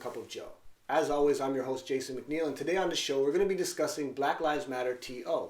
Cup of Joe. As always, I'm your host, Jason McNeil, and today on the show, we're going to be discussing Black Lives Matter TO.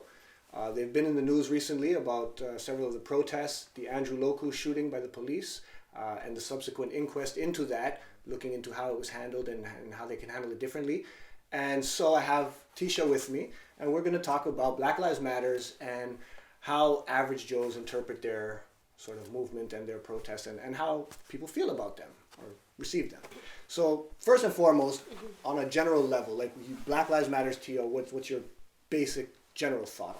They've been in the news recently about several of the protests, the Andrew Loku shooting by the police, and the subsequent inquest into that, looking into how it was handled and how they can handle it differently. And so I have Teesha with me, and we're going to talk about Black Lives Matters and how average Joes interpret their sort of movement and their protests and how people feel about them or receive them. So first and foremost, on a general level, like Black Lives Matters TO, what's your basic general thought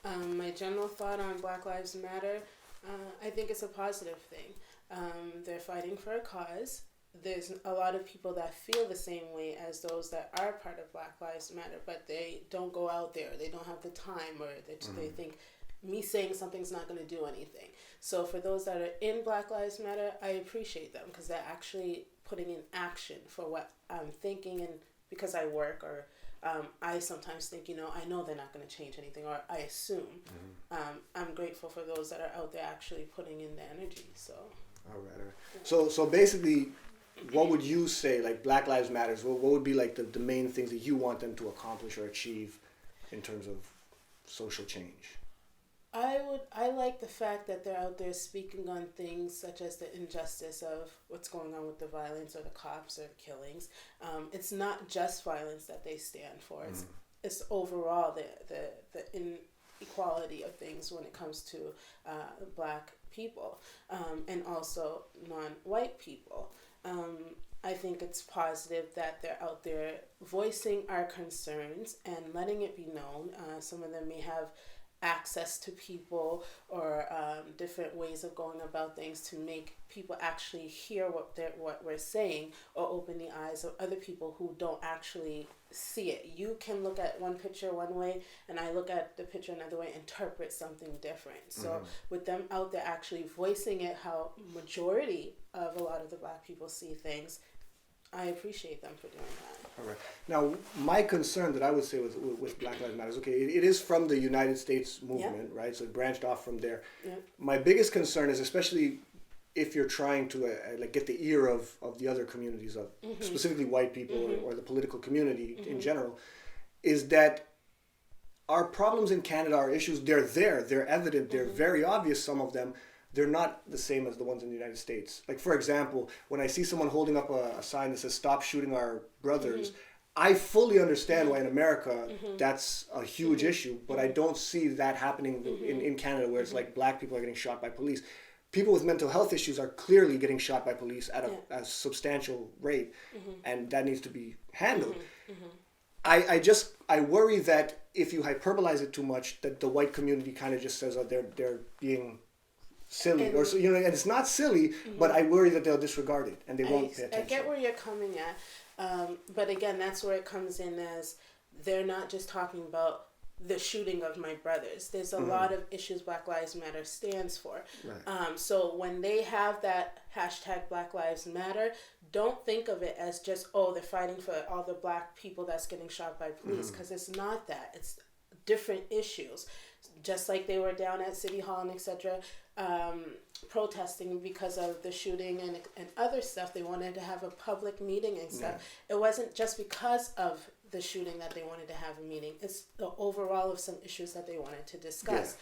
on them? My general thought on Black Lives Matter, I think it's a positive thing. They're fighting for a cause. There's a lot of people that feel the same way as those that are part of Black Lives Matter, but they don't go out there. They don't have the time, or they think me saying something's not going to do anything. So for those that are in Black Lives Matter, I appreciate them because they're actually putting in action for what I'm thinking, and because I work or I sometimes think, I know they're not going to change anything, or I assume. I'm grateful for those that are out there actually putting in the energy. So. All right. Yeah. So basically, what would you say, like Black Lives Matters, what would be like the main things that you want them to accomplish or achieve in terms of social change? I like the fact that they're out there speaking on things such as the injustice of what's going on with the violence or the cops or the killings. It's not just violence that they stand for. It's overall the inequality of things when it comes to Black people and also non-white people. I think it's positive that they're out there voicing our concerns and letting it be known. Some of them may have access to people or different ways of going about things to make people actually hear what we're saying, or open the eyes of other people who don't actually see it. You can look at one picture one way, and I look at the picture another way, interpret something different. So with them out there actually voicing it, how majority of a lot of the Black people see things, I appreciate them for doing that. All right. Now, my concern that I would say with Black Lives Matter is, okay, it is from the United States movement, right? So it branched off from there. My biggest concern is, especially if you're trying to get the ear of the other communities, of specifically white people or the political community in general, is that our problems in Canada, our issues, they're evident, they're very obvious, some of them. They're not the same as the ones in the United States. Like, for example, when I see someone holding up a sign that says, "Stop shooting our brothers," I fully understand why in America that's a huge issue, but I don't see that happening in Canada, where it's like Black people are getting shot by police. People with mental health issues are clearly getting shot by police at a substantial rate, and that needs to be handled. I worry that if you hyperbolize it too much, that the white community kind of just says, "Oh, they're being silly," and it's not silly, but I worry that they'll disregard it and they won't pay attention. I get where you're coming at, but again, that's where it comes in as they're not just talking about the shooting of my brothers. There's a lot of issues Black Lives Matter stands for. Right. So when they have that hashtag Black Lives Matter, don't think of it as just, they're fighting for all the Black people that's getting shot by police, because it's not that. It's different issues. Just like they were down at City Hall and etc., protesting because of the shooting and other stuff. They wanted to have a public meeting and stuff. It wasn't just because of the shooting that they wanted to have a meeting. It's the overall of some issues that they wanted to discuss.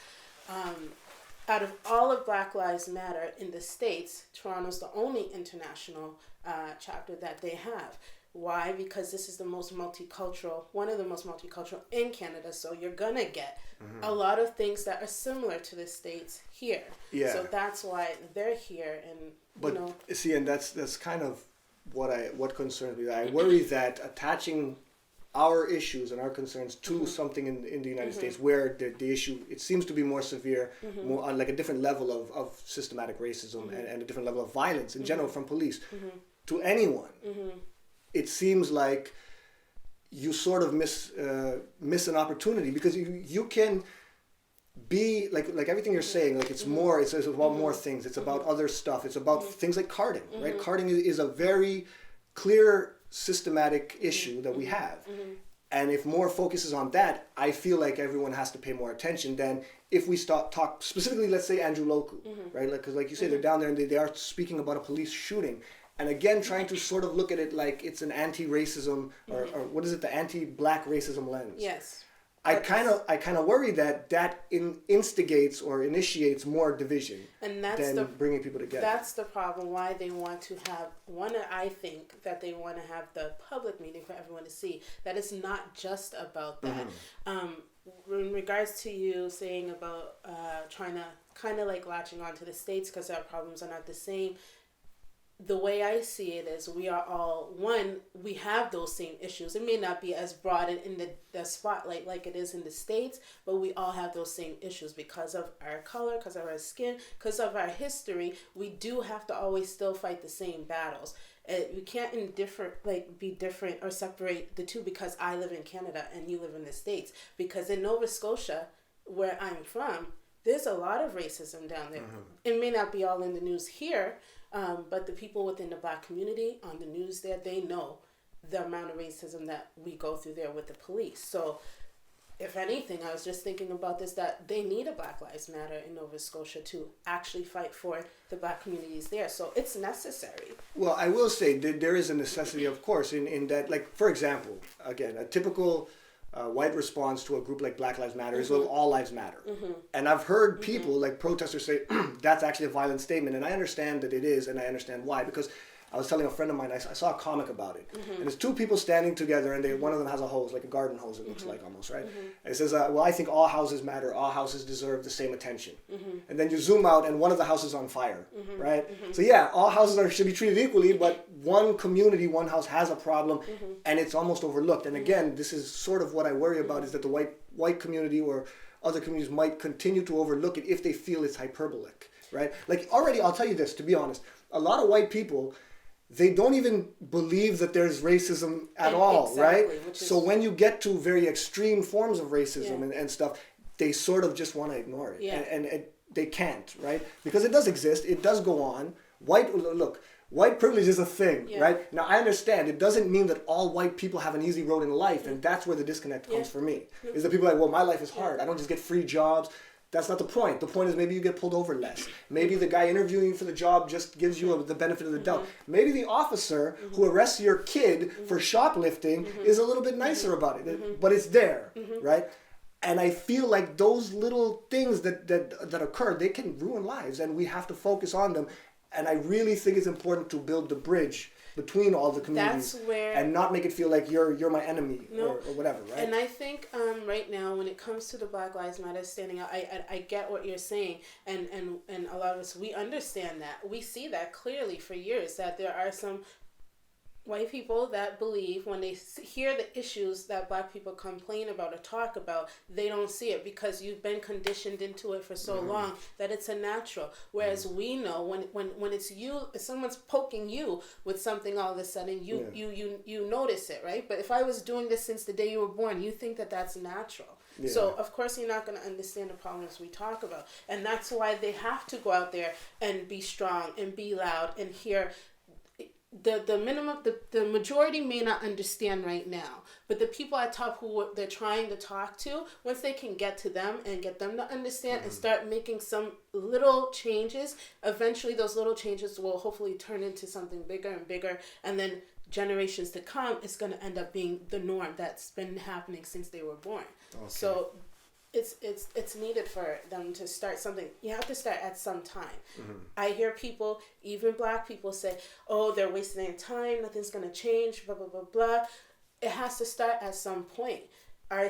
Out of all of Black Lives Matter in the States, Toronto's the only international chapter that they have. Why? Because this is the most multicultural, one of the most multicultural in Canada. So you're going to get a lot of things that are similar to the States here. Yeah. So that's why they're here. See, and that's kind of what concerns me. I worry that attaching our issues and our concerns to something in the United States, where the issue, it seems to be more severe, more on like a different level of systematic racism and a different level of violence in general from police to anyone. It seems like you sort of miss an opportunity, because you can be like everything you're saying, like it's about more things. It's about other stuff. It's about things like carding, right? Carding is a very clear systematic issue that we have. And if more focus is on that, I feel like everyone has to pay more attention than if we talk specifically, let's say Andrew Loku, right? Because like you say, they're down there and they are speaking about a police shooting. And again, trying to sort of look at it like it's an anti-racism or what is it, the anti-black racism lens. Yes. I kind of worry that instigates or initiates more division than bringing people together. That's the problem. Why they want to have I think that they want to have the public meeting for everyone to see that it's not just about that. In regards to you saying about trying to kind of like latching on to the states because our problems are not the same. The way I see it is we are all one. We have those same issues. It may not be as broad in the spotlight like it is in the States, but we all have those same issues because of our color, because of our skin, because of our history. We do have to always still fight the same battles. We can't be different or separate the two because I live in Canada and you live in the States. Because in Nova Scotia, where I'm from, there's a lot of racism down there. It may not be all in the news here. But the people within the Black community on the news there, they know the amount of racism that we go through there with the police. So, if anything, I was just thinking about this, that they need a Black Lives Matter in Nova Scotia to actually fight for the Black communities there. So, it's necessary. Well, I will say that there is a necessity, of course, in that, like, for example, again, a typical white response to a group like Black Lives Matter is, well, all lives matter. And I've heard people, like protesters, say, that's actually a violent statement. And I understand that it is, and I understand why. Because I was telling a friend of mine, I saw a comic about it. And it's two people standing together, and one of them has a hose, like a garden hose, it looks like almost, right? And it says, well, I think all houses matter. All houses deserve the same attention. And then you zoom out, and one of the houses is on fire, right? So yeah, all houses should be treated equally, but one community, one house has a problem, and it's almost overlooked. And again, this is sort of what I worry about, is that the white community or other communities might continue to overlook it if they feel it's hyperbolic, right? Like already, I'll tell you this, to be honest, a lot of white people, they don't even believe that there's racism at all, right? So when you get to very extreme forms of racism and stuff, they sort of just want to ignore it. And they can't, right? Because it does exist. It does go on. White privilege is a thing, right? Now, I understand. It doesn't mean that all white people have an easy road in life, and that's where the disconnect comes for me. Is that people are like, well, my life is hard. I don't just get free jobs. That's not the point. The point is maybe you get pulled over less. Maybe the guy interviewing you for the job just gives you the benefit of the doubt. Maybe the officer who arrests your kid for shoplifting is a little bit nicer about it, but it's there, right? And I feel like those little things that occur, they can ruin lives, and we have to focus on them. And I really think it's important to build the bridge between all the communities and not make it feel like you're my enemy or whatever, right? And I think right now, when it comes to the Black Lives Matter standing out, I get what you're saying, and a lot of us, we understand that. We see that clearly for years, that there are some white people that believe when they hear the issues that Black people complain about or talk about, they don't see it because you've been conditioned into it for so long that it's a natural. Whereas we know when it's you, if someone's poking you with something, all of a sudden you notice it, right? But if I was doing this since the day you were born, you think that that's natural. Yeah. So, of course, you're not going to understand the problems we talk about. And that's why they have to go out there and be strong and be loud and hear. The majority may not understand right now, but the people at top who they're trying to talk to, once they can get to them and get them to understand and start making some little changes, eventually those little changes will hopefully turn into something bigger and bigger, and then generations to come, it's going to end up being the norm that's been happening since they were born. Okay. So it's needed for them to start something. You have to start at some time. I hear people, even Black people, say, oh, they're wasting their time, nothing's going to change, blah, blah, blah, blah. It has to start at some point. Our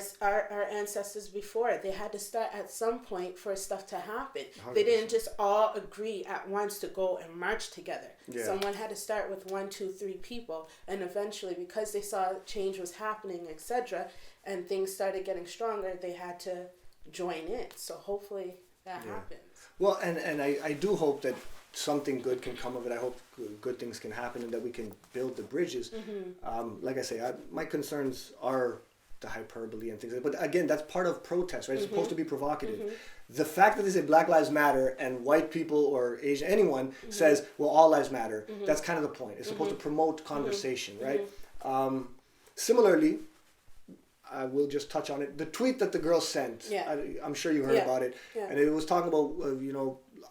ancestors before, they had to start at some point for stuff to happen. 100%. They didn't just all agree at once to go and march together. Yeah. Someone had to start with 1, 2, 3 people, and eventually, because they saw change was happening, etc., and things started getting stronger, they had to join in. So hopefully that happens. Well, and I do hope that something good can come of it. I hope good things can happen and that we can build the bridges. Like I say, my concerns are the hyperbole and things like that. But again, that's part of protest, right? It's supposed to be provocative. The fact that they say Black Lives Matter and white people or Asian, anyone says, well, all lives matter, that's kind of the point. It's supposed to promote conversation, right? Similarly, I will just touch on it. The tweet that the girl sent, I'm sure you heard about it. And it was talking about,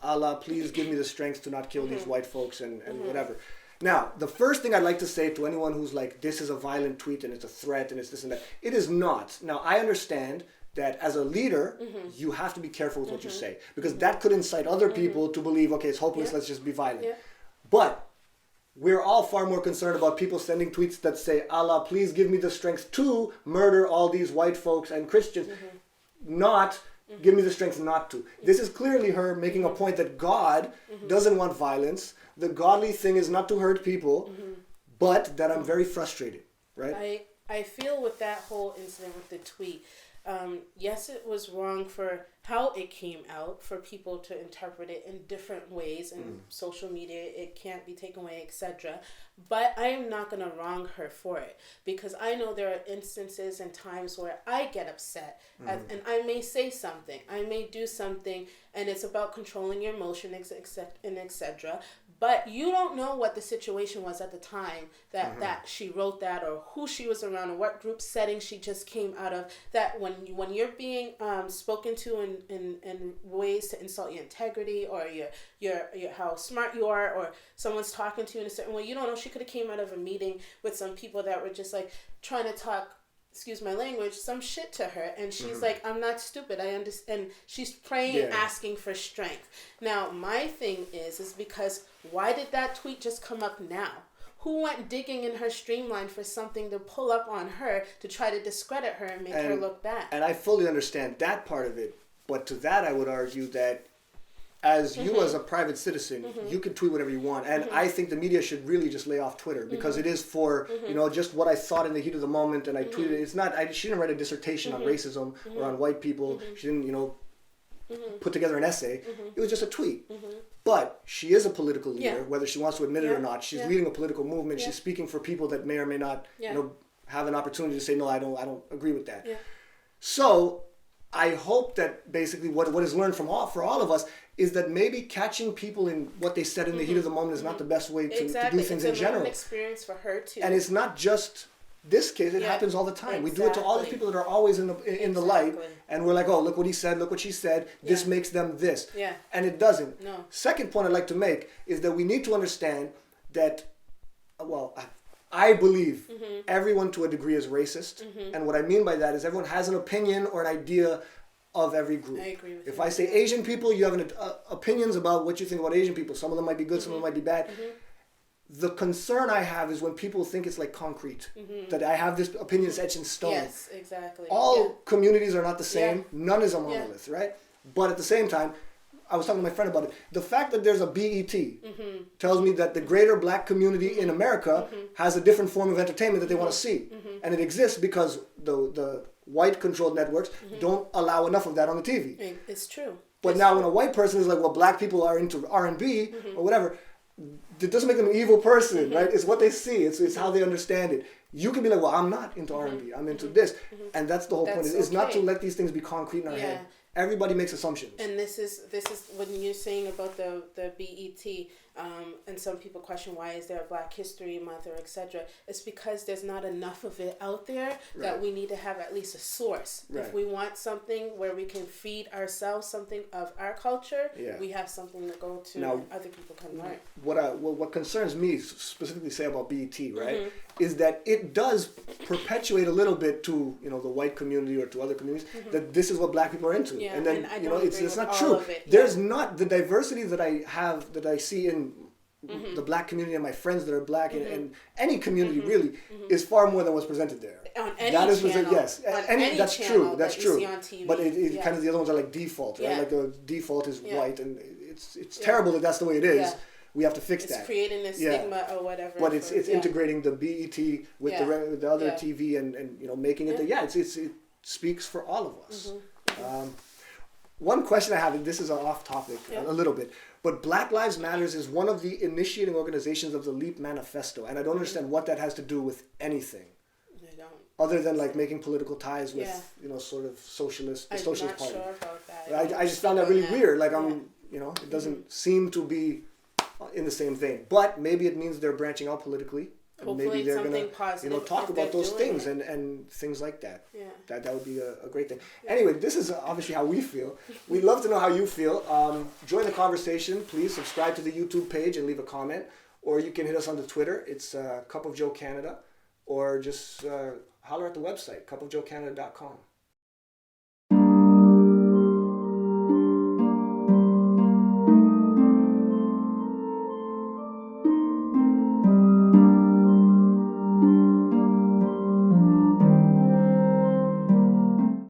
Allah, please give me the strength to not kill these white folks and whatever. Now, the first thing I'd like to say to anyone who's like, this is a violent tweet and it's a threat and it's this and that, it is not. Now, I understand that as a leader, you have to be careful with what you say, because that could incite other people to believe, okay, it's hopeless, let's just be violent. But we're all far more concerned about people sending tweets that say, Allah, please give me the strength to murder all these white folks and Christians, not give me the strength not to. This is clearly her making a point that God doesn't want violence. The godly thing is not to hurt people, but that I'm very frustrated, right? I feel with that whole incident with the tweet, yes, it was wrong for how it came out, for people to interpret it in different ways, and social media, it can't be taken away, etc. But I am not going to wrong her for it, because I know there are instances and times where I get upset, and I may say something, I may do something, and it's about controlling your emotion, and etc. But you don't know what the situation was at the time that she wrote that, or who she was around, or what group setting she just came out of. That when you're being spoken to in ways to insult your integrity, or your how smart you are, or someone's talking to you in a certain way, you don't know. She could have came out of a meeting with some people that were just like trying to talk, excuse my language, some shit to her, and she's like, I'm not stupid, I understand. And she's praying, asking for strength. Now, my thing is because why did that tweet just come up now? Who went digging in her streamline for something to pull up on her to try to discredit her and make her look bad? And I fully understand that part of it, but to that I would argue that as you as a private citizen, you can tweet whatever you want. And I think the media should really just lay off Twitter, because it is for, just what I thought in the heat of the moment, and I tweeted. It's not, she didn't write a dissertation on racism or on white people. She didn't, put together an essay. It was just a tweet. But she is a political leader, whether she wants to admit it or not. She's leading a political movement. She's speaking for people that may or may not, have an opportunity to say, no, I don't agree with that. So I hope that basically what is learned for all of us is that maybe catching people in what they said in the heat of the moment is not the best way to do things in general. It's an experience for her too. And it's not just this case; it happens all the time. We do it to all these people that are always in the light, and we're like, oh, look what he said, look what she said. This makes them this, and it doesn't. No. Second point I'd like to make is that we need to understand that, I believe everyone to a degree is racist, and what I mean by that is everyone has an opinion or an idea of every group. I agree with if I say Asian people, you have opinions about what you think about Asian people. Some of them might be good, some of them might be bad. The concern I have is when people think it's like concrete, that I have this opinion that's etched in stone. Yes, exactly. All communities are not the same. None is a monolith, right? But at the same time, I was talking to my friend about it. The fact that there's a BET tells me that the greater black community in America has a different form of entertainment that they want to see. And it exists because the white-controlled networks don't allow enough of that on the TV. It's true. But now when a white person is like, well, black people are into R&B or whatever, it doesn't make them an evil person, right? It's what they see. It's how they understand it. You can be like, well, I'm not into R&B. I'm into this. And that's the whole point. It's not to let these things be concrete in our head. Everybody makes assumptions. And this is when you're saying about the BET, and some people question why is there a Black History Month or etc. It's because there's not enough of it out there that we need to have at least a source. If we want something where we can feed ourselves something of our culture, we have something to go to, and other people can learn. What concerns me, specifically say about BET, right, is that it does perpetuate a little bit to the white community or to other communities that this is what black people are into. And then it's not true. There's not the diversity that I see in the black community and my friends that are black and any community really is far more than what's presented there. On any channel. Yes, that's true. That's true. See on TV. But it kind of the other ones are like default, right? Like the default is white, and it's terrible that that's the way it is. Yeah. We have to fix that. It's creating a stigma or whatever. But it's integrating the BET with the other TV and making it it speaks for all of us. One question I have, and this is off topic a little bit, but Black Lives Matters is one of the initiating organizations of the LEAP Manifesto, and I don't understand what that has to do with anything. I don't. Other than like making political ties with sort of socialist party. I'm not sure about that. I just found that really weird. Like it doesn't seem to be in the same vein, but maybe it means they're branching out politically. Hopefully maybe they're gonna talk about those things and things like that. Yeah. That would be a great thing. Anyway, this is obviously how we feel. We'd love to know how you feel. Join the conversation. Please subscribe to the YouTube page and leave a comment, or you can hit us on the Twitter. It's Cup of Joe Canada, or just holler at the website, cupofjoecanada.com.